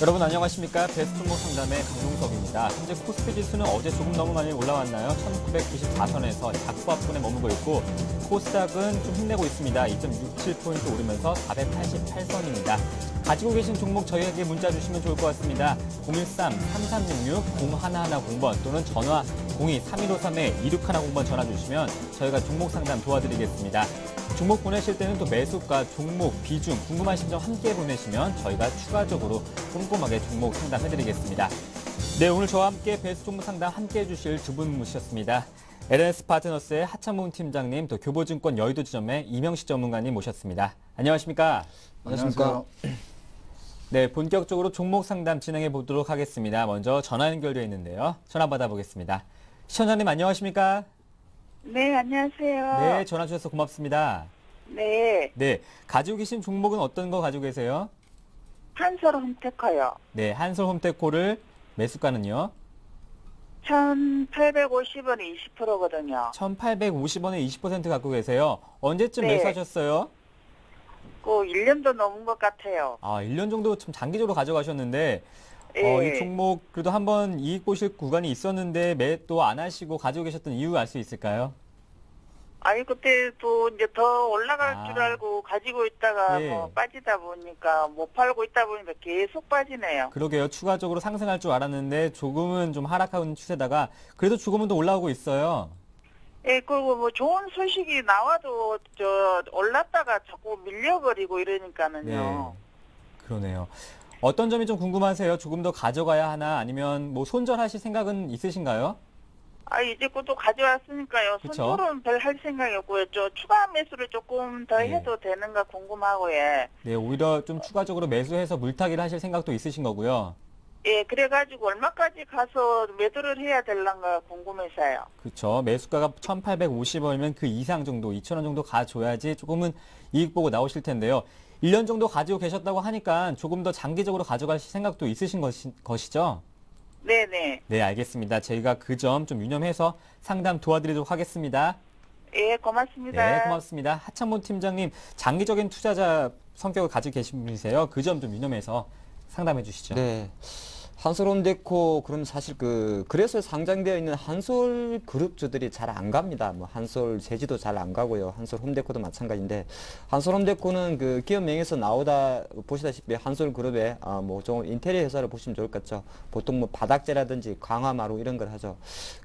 여러분 안녕하십니까? 베스트 종목 상담의 강용석입니다. 현재 코스피 지수는 어제 조금 너무 많이 올라왔나요? 1994선에서 약보합권에 머물고 있고 코스닥은 좀 힘내고 있습니다. 2.67포인트 오르면서 488선입니다. 가지고 계신 종목 저희에게 문자 주시면 좋을 것 같습니다. 013-3366-0110번 또는 전화 02-3153-2610번 전화 주시면 저희가 종목 상담 도와드리겠습니다. 종목 보내실 때는 또 매수가, 종목, 비중 궁금하신 점 함께 보내시면 저희가 추가적으로 꼼꼼하게 종목 상담해드리겠습니다. 네, 오늘 저와 함께 베스트 종목 상담 함께 해주실 두 분 모셨습니다. LNS 파트너스의 하창문 팀장님, 또 교보증권 여의도 지점의 이명식 전문가님 모셨습니다. 안녕하십니까? 안녕하십니까? 네, 본격적으로 종목 상담 진행해 보도록 하겠습니다. 먼저 전화 연결되어 있는데요. 전화 받아보겠습니다. 시청자님 안녕하십니까? 네, 안녕하세요. 네, 전화 주셔서 고맙습니다. 네, 네, 가지고 계신 종목은 어떤 거 가지고 계세요? 한솔 홈테커요. 네, 한솔홈테코를 매수가는요? 1,850원에 20%거든요. 1,850원에 20% 갖고 계세요. 언제쯤 네. 매수하셨어요? 그 1년도 넘은 것 같아요. 아, 1년 정도 좀 장기적으로 가져가셨는데 예. 이 종목 그래도 한번 이익 보실 구간이 있었는데 매도 안 하시고 가지고 계셨던 이유 알 수 있을까요? 아니, 그때 또 이제 더 올라갈 아. 줄 알고 가지고 있다가 예. 뭐 빠지다 보니까 못 팔고 있다 보니까 계속 빠지네요. 그러게요. 추가적으로 상승할 줄 알았는데 조금은 좀 하락하는 추세다가 그래도 조금은 더 올라오고 있어요. 예, 그리고 뭐 좋은 소식이 나와도 올랐다가 자꾸 밀려버리고 이러니까는요. 그러네요. 어떤 점이 좀 궁금하세요? 조금 더 가져가야 하나 아니면 뭐 손절하실 생각은 있으신가요? 아, 이제 그것도 가져왔으니까요. 그쵸? 손절은 별 할 생각이 없고요. 추가 매수를 조금 더 네. 해도 되는가 궁금하고, 예. 네, 오히려 좀 추가적으로 매수해서 물타기를 하실 생각도 있으신 거고요. 예, 그래가지고 얼마까지 가서 매도를 해야 될란가 궁금해서요. 그렇죠. 매수가가 1,850원이면 그 이상 정도, 2,000원 정도 가줘야지 조금은 이익 보고 나오실 텐데요. 1년 정도 가지고 계셨다고 하니까 조금 더 장기적으로 가져가실 생각도 있으신 것이죠? 네네. 네, 알겠습니다. 저희가 그 점 좀 유념해서 상담 도와드리도록 하겠습니다. 예, 고맙습니다. 네, 고맙습니다. 하창문 팀장님, 장기적인 투자자 성격을 가지고 계신 분이세요. 그 점 좀 유념해서 상담해 주시죠. 네. 한솔홈데코, 그럼 사실 그래서 상장되어 있는 한솔 그룹주들이 잘 안 갑니다. 뭐, 한솔 제지도 잘 안 가고요. 한솔홈데코도 마찬가지인데, 한솔홈데코는 그 기업명에서 나오다, 보시다시피 한솔 그룹의, 뭐, 좀 인테리어 회사를 보시면 좋을 것 같죠. 보통 뭐, 바닥재라든지 강화마루 이런 걸 하죠.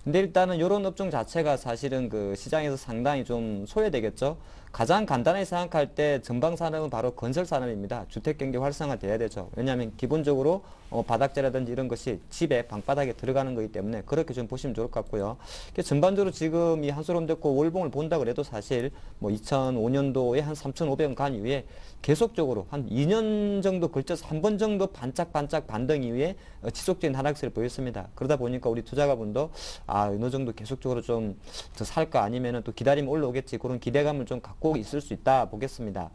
근데 일단은 이런 업종 자체가 사실은 그 시장에서 상당히 좀 소외되겠죠. 가장 간단하게 생각할 때 전방산업은 바로 건설산업입니다. 주택경기 활성화돼야 되죠. 왜냐하면 기본적으로 바닥재라든지 이런 것이 집에 방바닥에 들어가는 거기 때문에 그렇게 좀 보시면 좋을 것 같고요. 전반적으로 지금 이 한솔홈데코 월봉을 본다 그래도 사실 뭐 2005년도에 한 3,500원 간 이후에 계속적으로 한 2년 정도 걸쳐서 한 번 정도 반짝반짝 반등 이후에 지속적인 하락세를 보였습니다. 그러다 보니까 우리 투자가분도 어느 정도 계속적으로 좀 더 살까 아니면은 또 기다리면 올라오겠지 그런 기대감을 좀 갖고 있을 수 있다 보겠습니다.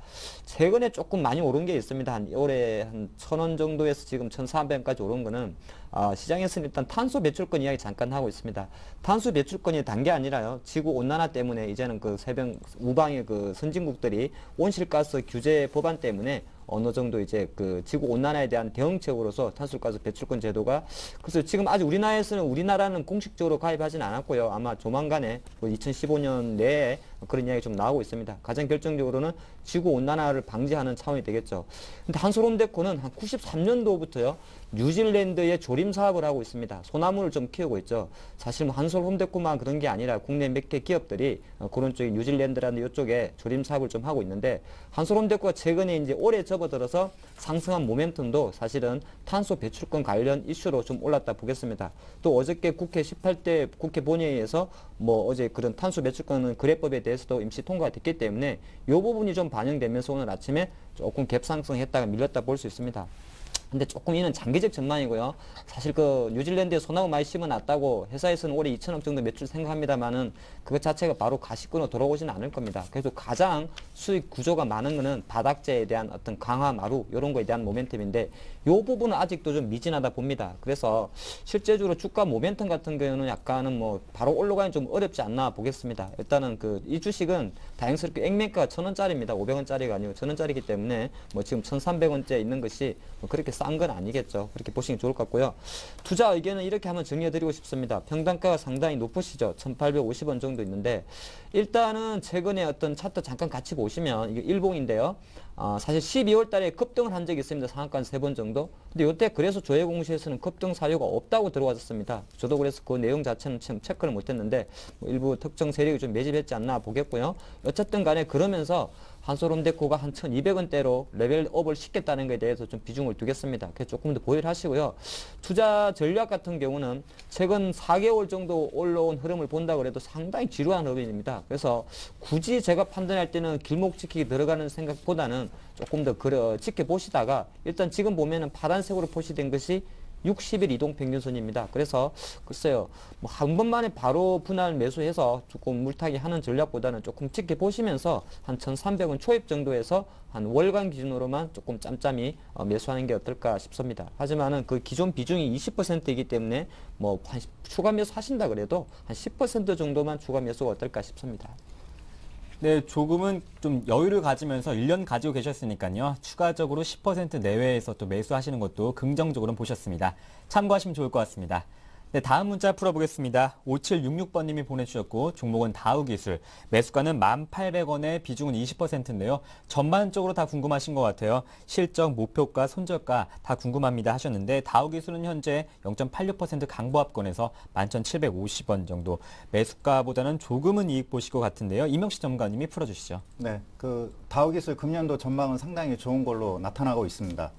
최근에 조금 많이 오른 게 있습니다. 한 올해 한 1,000원 정도에서 지금 1,400원까지 오른 거는 시장에서는 일단 탄소 배출권 이야기 잠깐 하고 있습니다. 탄소 배출권이 단 게 아니라요. 지구 온난화 때문에 이제는 그 우방의 그 선진국들이 온실가스 규제 법안 때문에 어느 정도 이제 그 지구 온난화에 대한 대응책으로서 탄소가스 배출권 제도가 그래서 지금 아직 우리나라는 공식적으로 가입하진 않았고요. 아마 조만간에 2015년 내에 그런 이야기 좀 나오고 있습니다. 가장 결정적으로는 지구 온난화를 방지하는 차원이 되겠죠. 근데 한솔홈데코는 한 93년도부터요. 뉴질랜드에 조림 사업을 하고 있습니다. 소나무를 좀 키우고 있죠. 사실 뭐 한솔홈데코만 그런 게 아니라 국내 몇 개 기업들이 그런 쪽에 뉴질랜드라는 이쪽에 조림 사업을 좀 하고 있는데 한솔홈데코가 최근에 이제 올해 접어들어서 상승한 모멘텀도 사실은 탄소 배출권 관련 이슈로 좀 올랐다 보겠습니다. 또 어저께 국회 18대 국회 본회의에서 뭐 어제 그런 탄소 배출권 거래법에 대해서도 임시 통과가 됐기 때문에 이 부분이 좀 반영되면서 오늘 아침에 조금 갭상승했다가 밀렸다 볼 수 있습니다. 근데 조금 이는 장기적 전망이고요. 사실 그 뉴질랜드에 소나무 많이 심어놨다고 회사에서는 올해 2천억 정도 매출 생각합니다만은 그것 자체가 바로 가시권으로 돌아오지는 않을 겁니다. 그래서 가장 수익 구조가 많은 거는 바닥재에 대한 어떤 강화 마루 이런 거에 대한 모멘텀인데 이 부분은 아직도 좀 미진하다 봅니다. 그래서 실제적으로 주가 모멘텀 같은 경우는 약간은 뭐 바로 올라가긴 좀 어렵지 않나 보겠습니다. 일단은 이 주식은 다행스럽게 액면가가 1,000원짜리입니다. 500원짜리가 아니고 1,000원짜리이기 때문에 뭐 지금 1,300원째 있는 것이 뭐 그렇게 싼 건 아니겠죠. 그렇게 보시는 게 좋을 것 같고요. 투자 의견은 이렇게 한번 정리해드리고 싶습니다. 평단가가 상당히 높으시죠. 1,850원 정도 있는데 일단은 최근에 어떤 차트 잠깐 같이 보시면 이게 일봉인데요. 사실 12월 달에 급등을 한 적이 있습니다. 상한가 3번 정도. 근데 이때 그래서 조회공시에서는 급등 사유가 없다고 들어왔었습니다. 저도 그래서 그 내용 자체는 참 체크를 못했는데 뭐 일부 특정 세력이 좀 매집했지 않나 보겠고요. 어쨌든 간에 그러면서 한솔홈데코가 한 1,200원대로 레벨업을 시켰다는 것에 대해서 좀 비중을 두겠습니다. 그래서 조금 더 보유를 하시고요. 투자 전략 같은 경우는 최근 4개월 정도 올라온 흐름을 본다 그래도 상당히 지루한 흐름입니다. 그래서 굳이 제가 판단할 때는 길목 지키기 들어가는 생각보다는 조금 더 지켜보시다가 일단 지금 보면은 파란색으로 표시된 것이 60일 이동평균선입니다. 그래서 글쎄요, 뭐 한 번만에 바로 분할 매수해서 조금 물타기 하는 전략보다는 조금 지켜보시면서 한 1,300원 초입 정도에서 한 월간 기준으로만 조금 짬짬이 매수하는 게 어떨까 싶습니다. 하지만은 그 기존 비중이 20%이기 때문에 뭐 한 추가 매수 하신다 그래도 한 10% 정도만 추가 매수가 어떨까 싶습니다. 네, 조금은 좀 여유를 가지면서 1년 가지고 계셨으니까요. 추가적으로 10% 내외에서 또 매수하시는 것도 긍정적으로 보셨습니다. 참고하시면 좋을 것 같습니다. 네, 다음 문자 풀어보겠습니다. 5766번님이 보내주셨고 종목은 다우기술, 매수가는 1,800원에 비중은 20%인데요. 전반적으로 다 궁금하신 것 같아요. 실적, 목표가, 손절가 다 궁금합니다 하셨는데 다우기술은 현재 0.86% 강보합권에서 11,750원 정도, 매수가보다는 조금은 이익 보실 것 같은데요. 이명식 전문가님이 풀어주시죠. 네, 그 다우기술 금년도 전망은 상당히 좋은 걸로 나타나고 있습니다.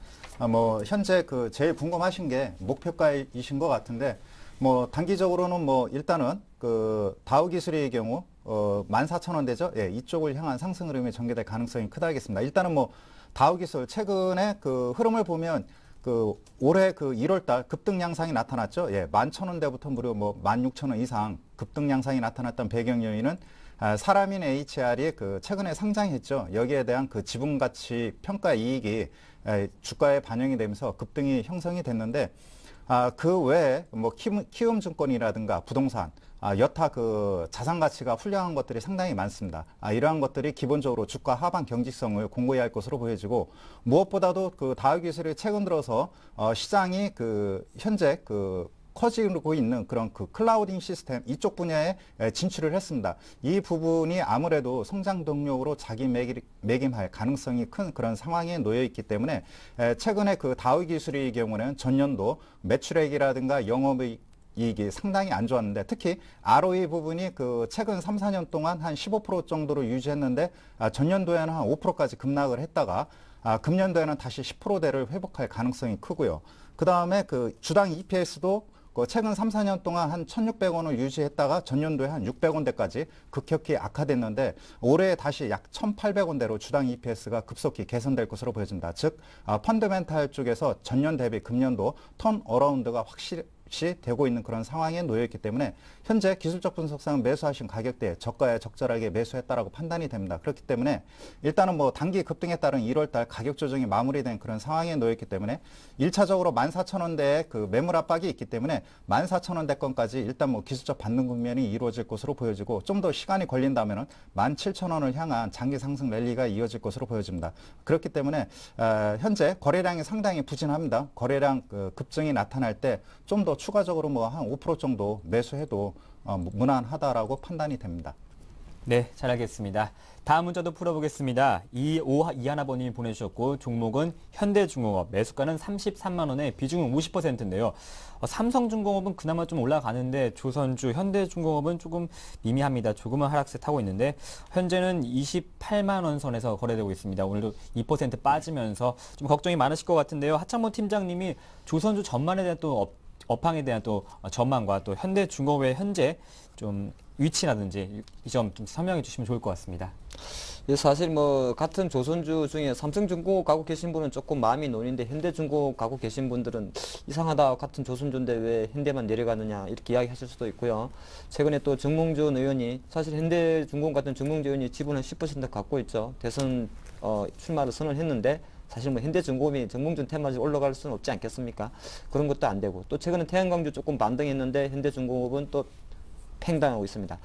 뭐 현재 그 제일 궁금하신 게 목표가이신 것 같은데, 뭐 단기적으로는 뭐 일단은 그 다우기술의 경우 14,000원대죠. 예, 이쪽을 향한 상승 흐름이 전개될 가능성이 크다겠습니다. 일단은 뭐 다우기술 최근에 그 흐름을 보면 그 올해 그 1월달 급등 양상이 나타났죠. 예, 11,000원대부터 무려 뭐 16,000원 이상 급등 양상이 나타났던 배경 요인은 사람인 HR이 그 최근에 상장했죠. 여기에 대한 그 지분가치 평가 이익이 주가에 반영이 되면서 급등이 형성이 됐는데, 그 외에 뭐 키움증권이라든가 부동산, 여타 그 자산 가치가 훌륭한 것들이 상당히 많습니다. 이러한 것들이 기본적으로 주가 하방 경직성을 공고히 할 것으로 보여지고, 무엇보다도 그 다우기술이 최근 들어서 시장이 그 현재 그 커지고 있는 그런 그 클라우딩 시스템 이쪽 분야에 진출을 했습니다. 이 부분이 아무래도 성장 동력으로 자기 매김할 가능성이 큰 그런 상황에 놓여 있기 때문에 최근에 그 다우기술의 경우는 전년도 매출액이라든가 영업이익이 상당히 안 좋았는데, 특히 ROE 부분이 그 최근 3, 4년 동안 한 15% 정도로 유지했는데 전년도에는 한 5%까지 급락을 했다가 금년도에는 다시 10%대를 회복할 가능성이 크고요. 그 다음에 그 주당 EPS도 최근 3, 4년 동안 한 1,600원을 유지했다가 전년도에 한 600원대까지 급격히 악화됐는데, 올해 다시 약 1,800원대로 주당 EPS가 급속히 개선될 것으로 보여집니다. 즉, 펀더멘탈 쪽에서 전년 대비 금년도 턴 어라운드가 확실히 되고 있는 그런 상황에 놓여 있기 때문에 현재 기술적 분석상 매수하신 가격대에 저가에 적절하게 매수했다라고 판단이 됩니다. 그렇기 때문에 일단은 뭐 단기 급등에 따른 1월달 가격 조정이 마무리된 그런 상황에 놓여 있기 때문에 1차적으로 14,000원대의 그 매물 압박이 있기 때문에 14,000원대권까지 일단 뭐 기술적 반등 국면이 이루어질 것으로 보여지고, 좀 더 시간이 걸린다면은 17,000원을 향한 장기 상승 랠리가 이어질 것으로 보여집니다. 그렇기 때문에 현재 거래량이 상당히 부진합니다. 거래량 그 급증이 나타날 때 좀 더 추가적으로 뭐 한 5% 정도 매수해도 무난하다라고 판단이 됩니다. 네, 잘 알겠습니다. 다음 문자도 풀어보겠습니다. 이하나번님이 보내주셨고 종목은 현대중공업, 매수가는 33만 원에 비중은 50%인데요. 삼성중공업은 그나마 좀 올라가는데 조선주, 현대중공업은 조금 미미합니다. 조금은 하락세 타고 있는데 현재는 28만 원 선에서 거래되고 있습니다. 오늘도 2% 빠지면서 좀 걱정이 많으실 것 같은데요. 하창모 팀장님이 조선주 전망에 대한 또 업황에 대한 또 전망과 또 현대중공업의 현재 좀 위치라든지 이 점 좀 설명해 주시면 좋을 것 같습니다. 예, 사실 뭐 같은 조선주 중에 삼성중공업 갖고 계신 분은 조금 마음이 놓이는데 현대중공업 갖고 계신 분들은 이상하다, 같은 조선주인데 왜 현대만 내려가느냐 이렇게 이야기하실 수도 있고요. 최근에 또 정몽준 의원이, 사실 현대중공업 같은 정몽준 의원이 지분을 10% 갖고 있죠. 대선 출마를 선언했는데 사실 뭐 현대중공업이 정몽준 테마주 올라갈 수는 없지 않겠습니까? 그런 것도 안 되고, 또 최근에 태양광주 조금 반등했는데 현대중공업은 또 팽당하고 있습니다.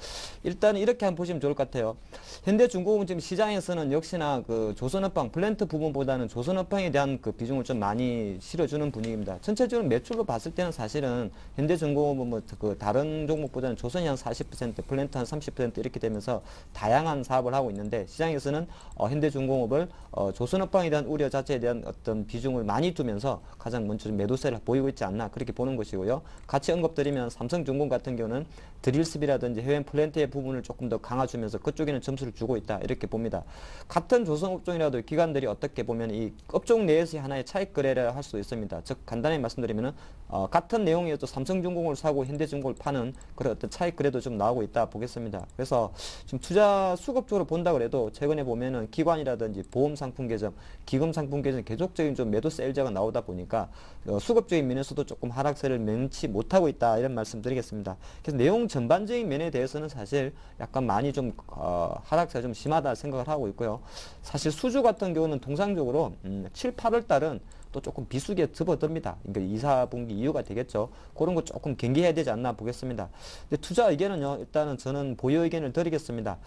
일단 이렇게 한번 보시면 좋을 것 같아요. 현대중공업은 지금 시장에서는 역시나 그 조선업황, 플랜트 부분보다는 조선업황에 대한 그 비중을 좀 많이 실어주는 분위기입니다. 전체적으로 매출로 봤을 때는 사실은 현대중공업은 뭐 그 다른 종목보다는 조선이 한 40%, 플랜트 한 30% 이렇게 되면서 다양한 사업을 하고 있는데 시장에서는 현대중공업을 조선업황에 대한 우려 자체에 대한 어떤 비중을 많이 두면서 가장 먼저 좀 매도세를 보이고 있지 않나 그렇게 보는 것이고요. 같이 언급드리면 삼성중공 같은 경우는 드릴습이라든지 해외 플랜트의 부분을 조금 더 강화주면서 그쪽에는 점수를 주고 있다 이렇게 봅니다. 같은 조선업종이라도 기관들이 어떻게 보면 이 업종 내에서의 하나의 차익 거래를 할 수 있습니다. 즉 간단히 말씀드리면은 같은 내용이어도 삼성중공을 사고 현대중공을 파는 그런 어떤 차익 거래도 좀 나오고 있다 보겠습니다. 그래서 지금 투자 수급적으로 본다 그래도 최근에 보면은 기관이라든지 보험 상품 계정, 기금 상품 계정 계속적인 좀 매도 세일자가 나오다 보니까 수급적인 면에서도 조금 하락세를 면치 못하고 있다 이런 말씀드리겠습니다. 그래서 내용 전반적인 면에 대해서는 사실 약간 많이 좀 하락세가 좀 심하다 생각을 하고 있고요. 사실 수주 같은 경우는 통상적으로 7, 8월 달은 또 조금 비수기에 접어듭니다. 그러니까 2, 4분기 이유가 되겠죠. 그런 거 조금 경계해야 되지 않나 보겠습니다. 근데 투자 의견은요, 일단은 저는 보유 의견을 드리겠습니다.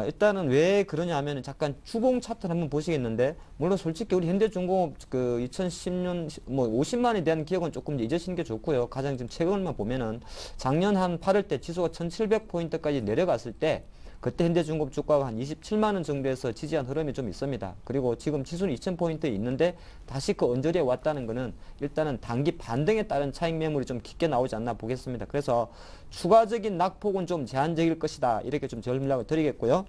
일단은 왜 그러냐 하면 잠깐 주봉 차트를 한번 보시겠는데, 물론 솔직히 우리 현대중공업 그 2010년 뭐 50만에 대한 기억은 조금 잊으시는 게 좋고요. 가장 지금 최근만 보면은 작년 한 8월 때 지수가 1700포인트까지 내려갔을 때 그때 현대중공업 주가가 한 27만 원 정도에서 지지한 흐름이 좀 있습니다. 그리고 지금 지수는 2000포인트에 있는데 다시 그 언저리에 왔다는 것은 일단은 단기 반등에 따른 차익 매물이 좀 깊게 나오지 않나 보겠습니다. 그래서 추가적인 낙폭은 좀 제한적일 것이다. 이렇게 좀 전략을 드리겠고요.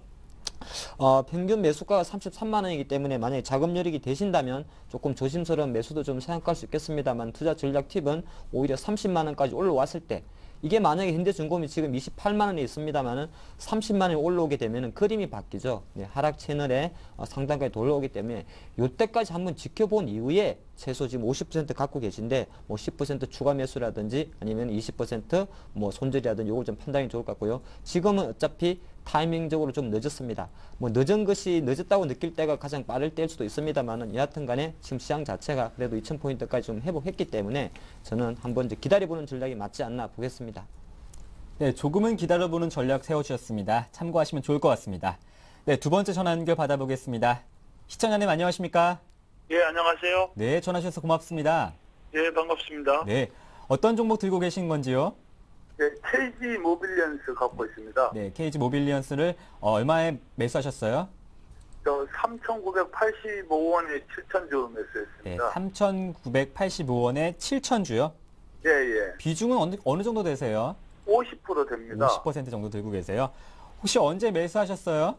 평균 매수가가 33만 원이기 때문에 만약에 자금 여력이 되신다면 조금 조심스러운 매수도 좀 생각할 수 있겠습니다만 투자 전략 팁은 오히려 30만 원까지 올라왔을 때 이게 만약에 현대중공업이 지금 28만 원에 있습니다만은 30만 원이 올라오게 되면은 그림이 바뀌죠. 네, 하락 채널에 상단까지 돌아오기 때문에 요때까지 한번 지켜본 이후에 최소 지금 50% 갖고 계신데 뭐 10% 추가 매수라든지 아니면 20% 손절이라든지 요걸 좀 판단이 좋을 것 같고요. 지금은 어차피 타이밍적으로 좀 늦었습니다. 뭐 늦은 것이 늦었다고 느낄 때가 가장 빠를 때일 수도 있습니다만은 여하튼 간에 지금 시장 자체가 그래도 2000포인트까지 좀 회복했기 때문에 저는 한번 이제 기다려보는 전략이 맞지 않나 보겠습니다. 네, 조금은 기다려보는 전략 세워주셨습니다. 참고하시면 좋을 것 같습니다. 네, 두 번째 전화 연결 받아보겠습니다. 시청자님 안녕하십니까? 예, 안녕하세요. 네, 전화 주셔서 고맙습니다. 예, 반갑습니다. 네, 어떤 종목 들고 계신 건지요? 네, KG 모빌리언스 갖고 있습니다. 네, KG 모빌리언스를 얼마에 매수하셨어요? 저 3,985원에 7,000주 네, 매수했습니다. 3,985원에 7,000주요? 예, 예. 비중은 어느 정도 되세요? 50% 됩니다. 50% 정도 들고 계세요. 혹시 언제 매수하셨어요?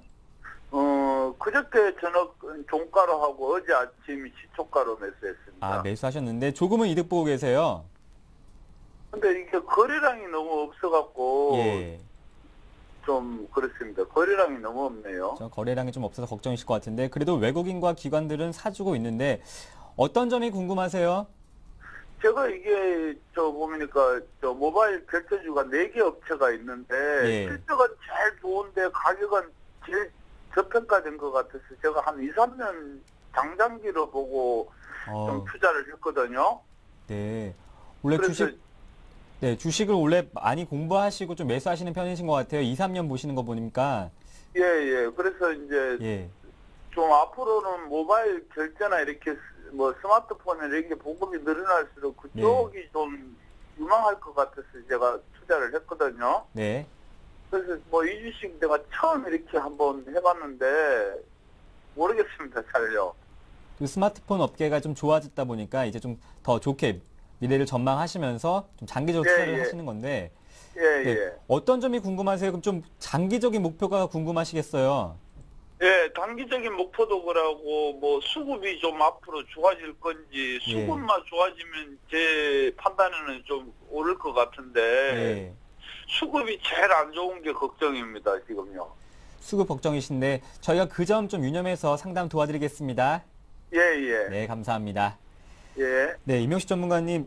그저께 저녁 종가로 하고 어제 아침 시초가로 매수했습니다. 아, 매수하셨는데 조금은 이득 보고 계세요? 근데 이게 거래량이 너무 없어갖고 예. 좀 그렇습니다. 거래량이 너무 없네요. 저 거래량이 좀 없어서 걱정이실 것 같은데 그래도 외국인과 기관들은 사주고 있는데 어떤 점이 궁금하세요? 제가 이게 보니까 모바일 결제주가 4개 업체가 있는데 예. 실적은 제일 좋은데 가격은 제일 저평가된 것 같아서 제가 한 2, 3년 장장기로 보고 좀 투자를 했거든요. 네. 원래 그래서 주식을 원래 많이 공부하시고 좀 매수하시는 편이신 것 같아요. 2, 3년 보시는 거 보니까. 예, 예. 그래서 이제 예. 좀 앞으로는 모바일 결제나 이렇게 스마트폰에 이렇게 보급이 늘어날수록 그쪽이 좀 유망할 것 같아서 제가 투자를 했거든요. 네. 그래서 이 주식 내가 처음 이렇게 한번 해봤는데 모르겠습니다, 잘요. 그 스마트폰 업계가 좀 좋아졌다 보니까 이제 좀 더 좋게 미래를 전망하시면서 좀 장기적으로 투자를 예. 하시는 건데 예, 네. 예. 어떤 점이 궁금하세요? 그럼 좀 장기적인 목표가 궁금하시겠어요? 예, 단기적인 목표도 그러고 수급이 좀 앞으로 좋아질 건지 수급만 좋아지면 제 판단에는 좀 오를 것 같은데 예. 수급이 제일 안 좋은 게 걱정입니다, 지금요. 수급 걱정이신데 저희가 그 점 좀 유념해서 상담 도와드리겠습니다. 예, 예. 네, 감사합니다. 예. 네, 임용식 전문가님,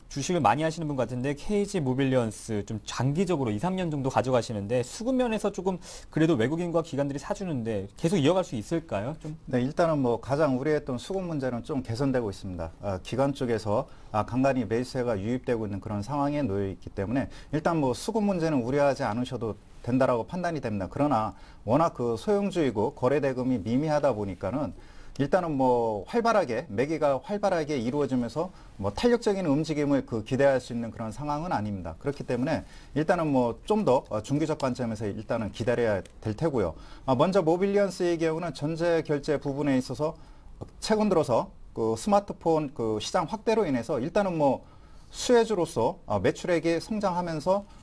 주식을 많이 하시는 분 같은데 KG 모빌리언스 좀 장기적으로 2, 3년 정도 가져가시는데 수급 면에서 조금 그래도 외국인과 기관들이 사주는데 계속 이어갈 수 있을까요? 좀. 네, 일단은 뭐 가장 우려했던 수급 문제는 좀 개선되고 있습니다. 기관 쪽에서 간간히 매수세가 유입되고 있는 그런 상황에 놓여 있기 때문에 일단 뭐 수급 문제는 우려하지 않으셔도 된다라고 판단이 됩니다. 그러나 워낙 그 소형주이고 거래 대금이 미미하다 보니까는 일단은 뭐 활발하게 매기가 활발하게 이루어지면서 뭐 탄력적인 움직임을 기대할 수 있는 그런 상황은 아닙니다. 그렇기 때문에 일단은 뭐 좀 더 중기적 관점에서 일단은 기다려야 될 테고요. 먼저 모빌리언스의 경우는 전제 결제 부분에 있어서 최근 들어서 그 스마트폰 그 시장 확대로 인해서 일단은 뭐 수혜주로서 매출액이 성장하면서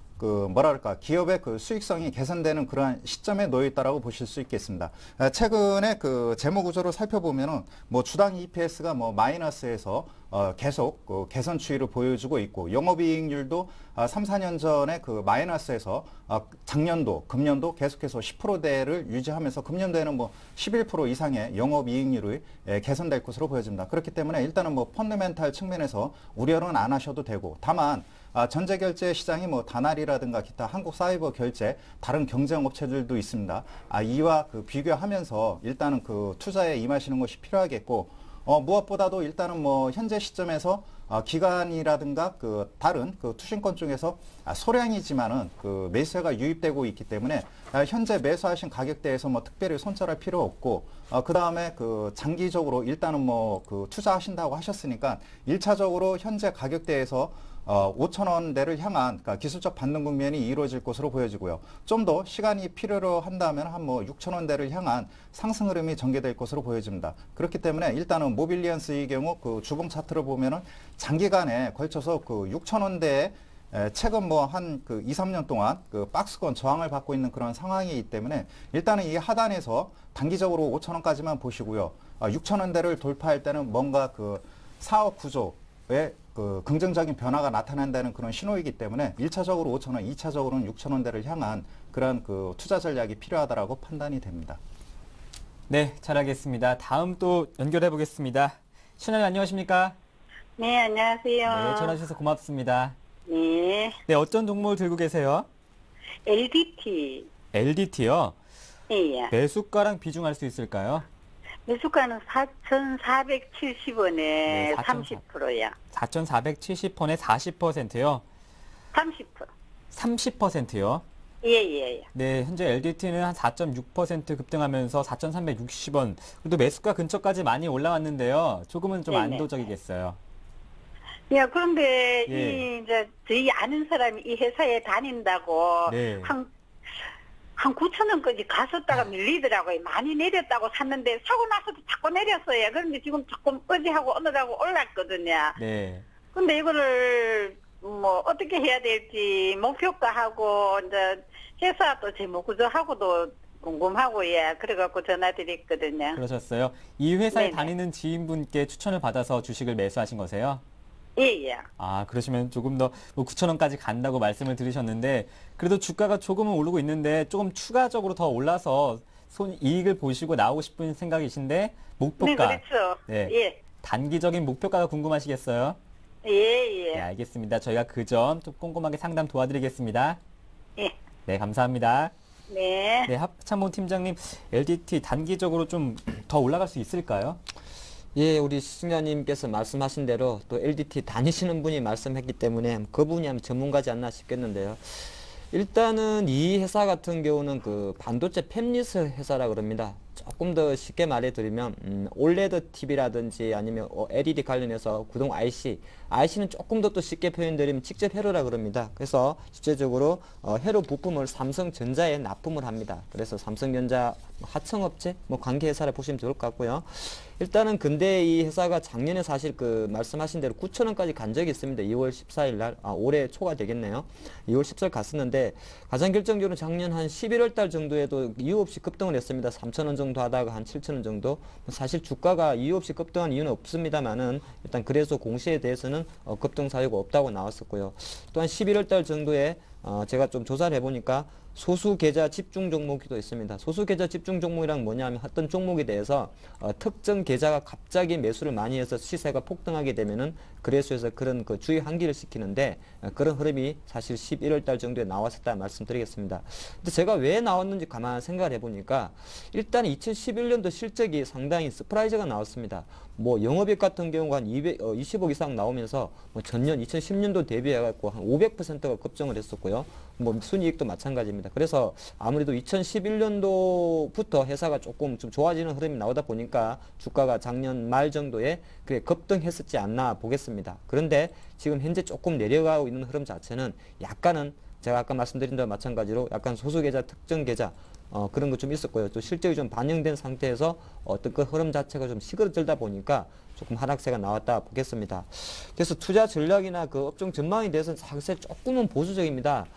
뭐랄까 기업의 그 수익성이 개선되는 그러한 시점에 놓여 있다라고 보실 수 있겠습니다. 최근에 그 재무 구조를 살펴보면은 뭐 주당 EPS가 뭐 마이너스에서 계속 개선 추이를 보여주고 있고 영업이익률도 3, 4년 전에 그 마이너스에서 작년도, 금년도 계속해서 10%대를 유지하면서 금년도에는 뭐 11% 이상의 영업이익률이 개선될 것으로 보여집니다. 그렇기 때문에 일단은 뭐 펀더멘탈 측면에서 우려는 안 하셔도 되고 다만 전자결제 시장이 뭐 다날이라든가 기타 한국 사이버 결제 다른 경쟁 업체들도 있습니다. 이와 비교하면서 일단은 투자에 임하시는 것이 필요하겠고 무엇보다도 일단은 뭐 현재 시점에서 기관이라든가 다른 투신권 중에서 소량이지만은 매수세가 유입되고 있기 때문에 현재 매수하신 가격대에서 뭐 특별히 손절할 필요 없고 그 다음에 장기적으로 일단은 뭐 투자하신다고 하셨으니까 1차적으로 현재 가격대에서 5,000원대를 향한 기술적 반등 국면이 이루어질 것으로 보여지고요. 좀 더 시간이 필요로 한다면 한 뭐 6,000원대를 향한 상승 흐름이 전개될 것으로 보여집니다. 그렇기 때문에 일단은 모빌리언스의 경우 주봉 차트를 보면은 장기간에 걸쳐서 6,000원대에 최근 뭐 한 2, 3년 동안 박스권 저항을 받고 있는 그런 상황이기 때문에 일단은 이 하단에서 단기적으로 5,000원까지만 보시고요. 6,000원대를 돌파할 때는 뭔가 사업 구조에 긍정적인 변화가 나타난다는 그런 신호이기 때문에 1차적으로 5,000원, 2차적으로는 6,000원대를 향한 그런 투자 전략이 필요하다라고 판단이 됩니다. 네, 잘 알겠습니다. 다음 또 연결해 보겠습니다. 신원님 안녕하십니까? 네, 안녕하세요. 네, 전화 주셔서 고맙습니다. 네, 네, 어떤 종목을 들고 계세요? LDT. LDT요? 예. 매수가랑 비중할 수 있을까요? 매수가는 4,470원에 네, 30%야. 4,470원에 40%요? 30%. 30%요? 예. 네, 현재 LDT는 한 4.6% 급등하면서 4,360원. 그래도 매수가 근처까지 많이 올라왔는데요. 조금은 좀 네네. 안도적이겠어요. 야, 그런데 예. 이제 저희 아는 사람이 이 회사에 다닌다고 네. 한 9,000원까지 갔었다가 밀리더라고요. 많이 내렸다고 샀는데 사고 나서도 자꾸 내렸어요. 그런데 지금 조금 어제하고 오늘하고 올랐거든요. 네. 근데 이거를 뭐 어떻게 해야 될지 목표가하고 이제 회사 또 재무구조하고도 궁금하고 그래갖고 전화드렸거든요. 그러셨어요. 이 회사에 네네. 다니는 지인분께 추천을 받아서 주식을 매수하신 거세요? 예. 그러시면 조금 더 9,000원까지 간다고 말씀을 들으셨는데 그래도 주가가 조금은 오르고 있는데 조금 추가적으로 더 올라서 이익을 보시고 나오고 싶은 생각이신데 목표가. 네, 그렇죠. 네. 예. 단기적인 목표가가 궁금하시겠어요? 예. 네, 알겠습니다. 저희가 그 점 좀 꼼꼼하게 상담 도와드리겠습니다. 예. 네, 감사합니다. 네. 네, 합참모 팀장님, LDT 단기적으로 좀 더 올라갈 수 있을까요? 예, 우리 시청자님께서 말씀하신 대로 또 LDT 다니시는 분이 말씀했기 때문에 그분이 하면 전문가지 않나 싶겠는데요. 일단은 이 회사 같은 경우는 반도체 팹리스 회사라 그럽니다. 조금 더 쉽게 말해드리면 올레드 TV라든지 아니면 LED 관련해서 구동 IC는 조금 더 또 쉽게 표현드리면 직접 회로라 그럽니다. 그래서 실제적으로 회로 부품을 삼성전자에 납품을 합니다. 그래서 삼성전자 하청업체 관계회사를 보시면 좋을 것 같고요. 일단은 근데 이 회사가 작년에 사실 말씀하신 대로 9,000원까지 간 적이 있습니다. 2월 14일 날, 올해 초가 되겠네요. 2월 14일 갔었는데 가장 결정적으로 작년 한 11월 달 정도에도 이유 없이 급등을 했습니다. 3,000원 정도 하다가 한 7,000원 정도. 사실 주가가 이유 없이 급등한 이유는 없습니다만은 일단 그래서 공시에 대해서는 급등 사유가 없다고 나왔었고요. 또한 11월 달 정도에 제가 좀 조사를 해보니까 소수 계좌 집중 종목도 있습니다. 소수 계좌 집중 종목이란 뭐냐면 어떤 종목에 대해서 특정 계좌가 갑자기 매수를 많이 해서 시세가 폭등하게 되면은 거래소에서 그런 그 주의 환기를 시키는데 그런 흐름이 사실 11월 달 정도에 나왔었다 말씀드리겠습니다. 근데 제가 왜 나왔는지 가만 생각을 해보니까 일단 2011년도 실적이 상당히 서프라이즈가 나왔습니다. 뭐 영업이익 같은 경우가 한 20억 이상 나오면서 뭐 전년 2010년도 대비해갖고 한 500%가 급증을 했었고요. 뭐 순이익도 마찬가지입니다. 그래서 아무래도 2011년도부터 회사가 조금 좀 좋아지는 흐름이 나오다 보니까 주가가 작년 말 정도에 그게 급등했었지 않나 보겠습니다. 그런데 지금 현재 조금 내려가고 있는 흐름 자체는 약간은 제가 아까 말씀드린 데와 마찬가지로 약간 소수계좌, 특정 계좌 그런 거 좀 있었고요. 또 실적이 좀 반영된 상태에서 어떤 그 흐름 자체가 좀 시그러들다 보니까 조금 하락세가 나왔다 보겠습니다. 그래서 투자 전략이나 그 업종 전망에 대해서는 사실 조금은 보수적입니다.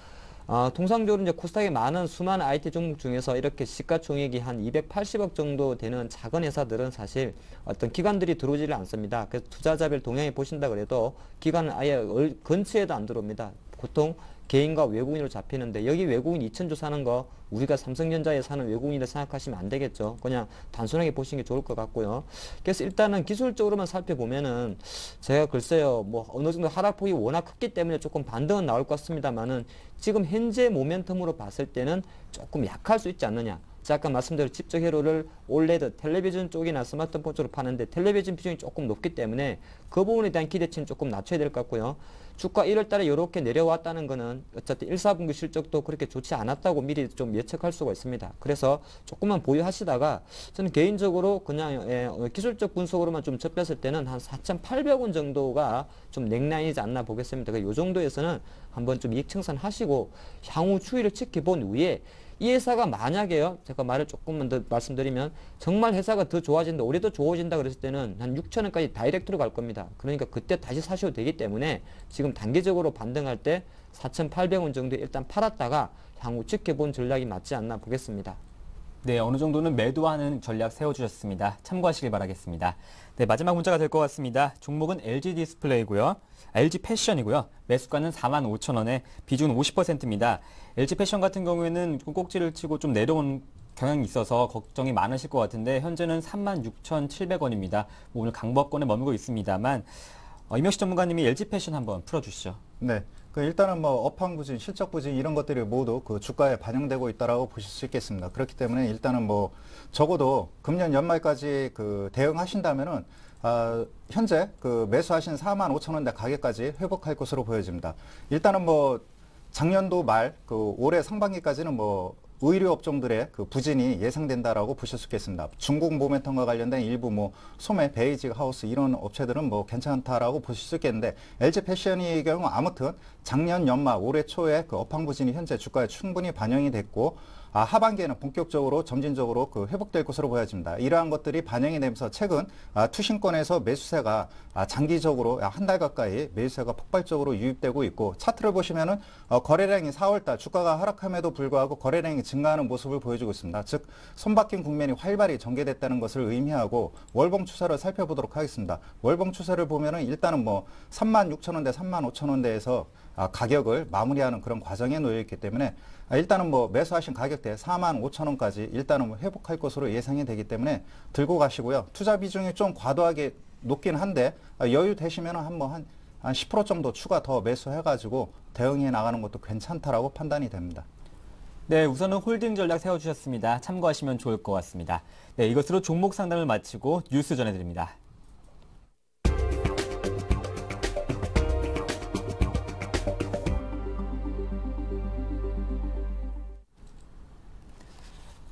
통상적으로 이제 코스닥에 많은 수많은 IT 종목 중에서 이렇게 시가총액이 한 280억 정도 되는 작은 회사들은 사실 어떤 기관들이 들어오지를 않습니다. 그래서 투자자별 동향에 보신다 그래도 기관은 아예 근처에도 안 들어옵니다. 보통 개인과 외국인으로 잡히는데 여기 외국인 2,000조 사는 거 우리가 삼성전자에 사는 외국인이라 생각하시면 안 되겠죠. 그냥 단순하게 보시는 게 좋을 것 같고요. 그래서 일단은 기술적으로만 살펴보면은 제가 글쎄요 뭐 어느 정도 하락폭이 워낙 컸기 때문에 조금 반등은 나올 것 같습니다만은 지금 현재 모멘텀으로 봤을 때는 조금 약할 수 있지 않느냐. 제가 아까 말씀드린 집적 회로를 올레드, 텔레비전 쪽이나 스마트폰 쪽으로 파는데 텔레비전 비중이 조금 높기 때문에 그 부분에 대한 기대치는 조금 낮춰야 될 것 같고요. 주가 1월 달에 이렇게 내려왔다는 거는 어쨌든 1, 4분기 실적도 그렇게 좋지 않았다고 미리 좀 예측할 수가 있습니다. 그래서 조금만 보유하시다가 저는 개인적으로 그냥 기술적 분석으로만 좀 접했을 때는 한 4,800원 정도가 좀 넥라인이지 않나 보겠습니다. 이 정도에서는 한번 좀 이익 청산하시고 향후 추이를 지켜본 후에 이 회사가 만약에요, 제가 말을 조금만 더 말씀드리면 정말 회사가 더 좋아진다, 올해도 좋아진다 그랬을 때는 한 6,000원까지 다이렉트로 갈 겁니다. 그러니까 그때 다시 사셔도 되기 때문에 지금 단기적으로 반등할 때 4,800원 정도에 일단 팔았다가 향후 지켜본 전략이 맞지 않나 보겠습니다. 네, 어느 정도는 매도하는 전략 세워주셨습니다. 참고하시길 바라겠습니다. 네, 마지막 문자가 될 것 같습니다. 종목은 LG 디스플레이고요. LG 패션이고요. 매수가는 45,000원에 비중은 50%입니다. LG 패션 같은 경우에는 꼭지를 치고 좀 내려온 경향이 있어서 걱정이 많으실 것 같은데 현재는 36,700원입니다. 오늘 강보권에 머물고 있습니다만 임혁식 전문가님이 LG 패션 한번 풀어주시죠. 네. 일단은 뭐 업황 부진, 실적 부진 이런 것들이 모두 그 주가에 반영되고 있다라고 보실 수 있겠습니다. 그렇기 때문에 일단은 뭐 적어도 금년 연말까지 그 대응하신다면은 현재 그 매수하신 45,000원대 가격까지 회복할 것으로 보여집니다. 일단은 뭐 작년도 말 그 올해 상반기까지는 뭐 의류 업종들의 그 부진이 예상된다라고 보실 수 있겠습니다. 중국 모멘텀과 관련된 일부 뭐 소매, 베이직 하우스 이런 업체들은 뭐 괜찮다라고 보실 수 있겠는데 LG 패션의 경우 아무튼 작년 연말 올해 초에 그 업황 부진이 현재 주가에 충분히 반영이 됐고 하반기에는 본격적으로 점진적으로 그 회복될 것으로 보여집니다. 이러한 것들이 반영이 되면서 최근 투신권에서 매수세가 장기적으로 한 달 가까이 매수세가 폭발적으로 유입되고 있고 차트를 보시면은 거래량이 4월달 주가가 하락함에도 불구하고 거래량이 증가하는 모습을 보여주고 있습니다. 즉 손바뀐 국면이 활발히 전개됐다는 것을 의미하고 월봉 추세를 살펴보도록 하겠습니다. 월봉 추세를 보면은 일단은 뭐 36,000원대, 35,000원대에서 가격을 마무리하는 그런 과정에 놓여 있기 때문에 일단은 뭐 매수하신 가격대 45,000원까지 일단은 뭐 회복할 것으로 예상이 되기 때문에 들고 가시고요. 투자 비중이 좀 과도하게 높긴 한데 여유 되시면 한 10% 정도 추가 더 매수해가지고 대응해 나가는 것도 괜찮다라고 판단이 됩니다. 네, 우선은 홀딩 전략 세워주셨습니다. 참고하시면 좋을 것 같습니다. 네, 이것으로 종목 상담을 마치고 뉴스 전해드립니다.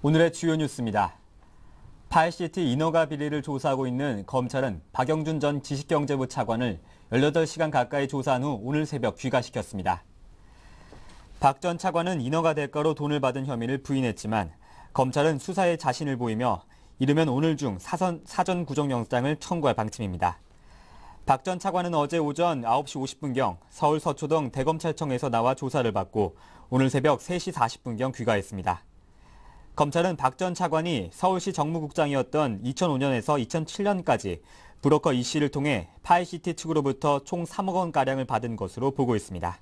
오늘의 주요 뉴스입니다. 파이시티 인허가 비리를 조사하고 있는 검찰은 박영준 전 지식경제부 차관을 18시간 가까이 조사한 후 오늘 새벽 귀가시켰습니다. 박 전 차관은 인허가 대가로 돈을 받은 혐의를 부인했지만 검찰은 수사에 자신을 보이며 이르면 오늘 중 사전 구속영장을 청구할 방침입니다. 박 전 차관은 어제 오전 9시 50분경 서울 서초동 대검찰청에서 나와 조사를 받고 오늘 새벽 3시 40분경 귀가했습니다. 검찰은 박 전 차관이 서울시 정무국장이었던 2005년에서 2007년까지 브로커 이 씨를 통해 파이시티 측으로부터 총 3억 원가량을 받은 것으로 보고 있습니다.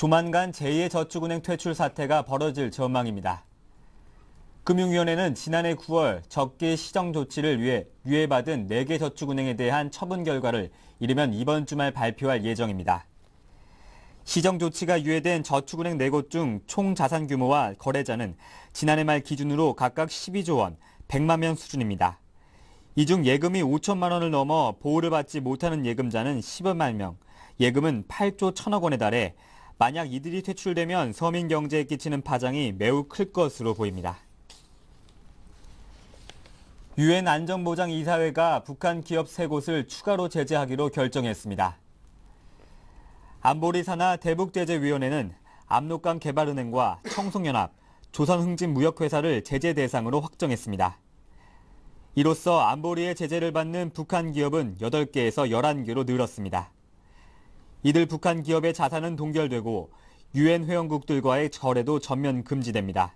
조만간 제2의 저축은행 퇴출 사태가 벌어질 전망입니다. 금융위원회는 지난해 9월 적기 시정 조치를 위해 유예받은 4개 저축은행에 대한 처분 결과를 이르면 이번 주말 발표할 예정입니다. 시정 조치가 유예된 저축은행 4곳 중 총 자산 규모와 거래자는 지난해 말 기준으로 각각 12조 원, 100만 명 수준입니다. 이 중 예금이 5천만 원을 넘어 보호를 받지 못하는 예금자는 10여만 명, 예금은 8조 1천억 원에 달해 만약 이들이 퇴출되면 서민 경제에 끼치는 파장이 매우 클 것으로 보입니다. 유엔 안전보장이사회가 북한 기업 3곳을 추가로 제재하기로 결정했습니다. 안보리 산하 대북제재위원회는 압록강 개발은행과 청송연합, 조선흥진무역회사를 제재 대상으로 확정했습니다. 이로써 안보리의 제재를 받는 북한 기업은 8개에서 11개로 늘었습니다. 이들 북한 기업의 자산은 동결되고 유엔 회원국들과의 거래도 전면 금지됩니다.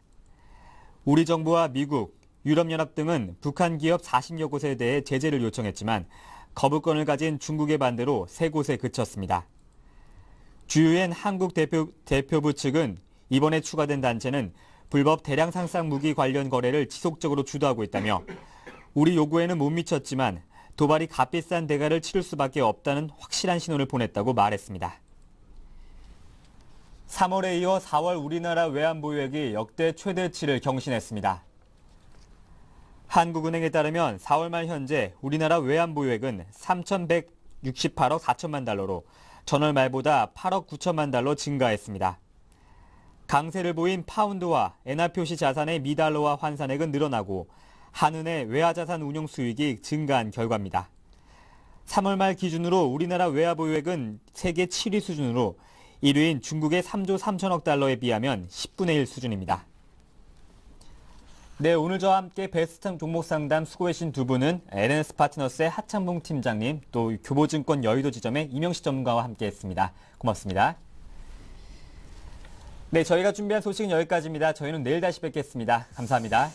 우리 정부와 미국, 유럽연합 등은 북한 기업 40여 곳에 대해 제재를 요청했지만 거부권을 가진 중국의 반대로 3곳에 그쳤습니다. 주유엔 한국 대표부 측은 이번에 추가된 단체는 불법 대량 상상 무기 관련 거래를 지속적으로 주도하고 있다며 우리 요구에는 못 미쳤지만 도발이 값비싼 대가를 치를 수밖에 없다는 확실한 신호를 보냈다고 말했습니다. 3월에 이어 4월 우리나라 외환보유액이 역대 최대치를 경신했습니다. 한국은행에 따르면 4월 말 현재 우리나라 외환보유액은 3,168억 4천만 달러로 전월 말보다 8억 9천만 달러 증가했습니다. 강세를 보인 파운드와 엔화 표시 자산의 미달러화 환산액은 늘어나고 한은의 외화자산 운용 수익이 증가한 결과입니다. 3월 말 기준으로 우리나라 외화 보유액은 세계 7위 수준으로 1위인 중국의 3조 3천억 달러에 비하면 10분의 1 수준입니다. 네, 오늘 저와 함께 베스트 종목 상담 수고해주신 두 분은 LNS 파트너스의 하창봉 팀장님, 또 교보증권 여의도 지점의 이명식 전문가와 함께했습니다. 고맙습니다. 네, 저희가 준비한 소식은 여기까지입니다. 저희는 내일 다시 뵙겠습니다. 감사합니다.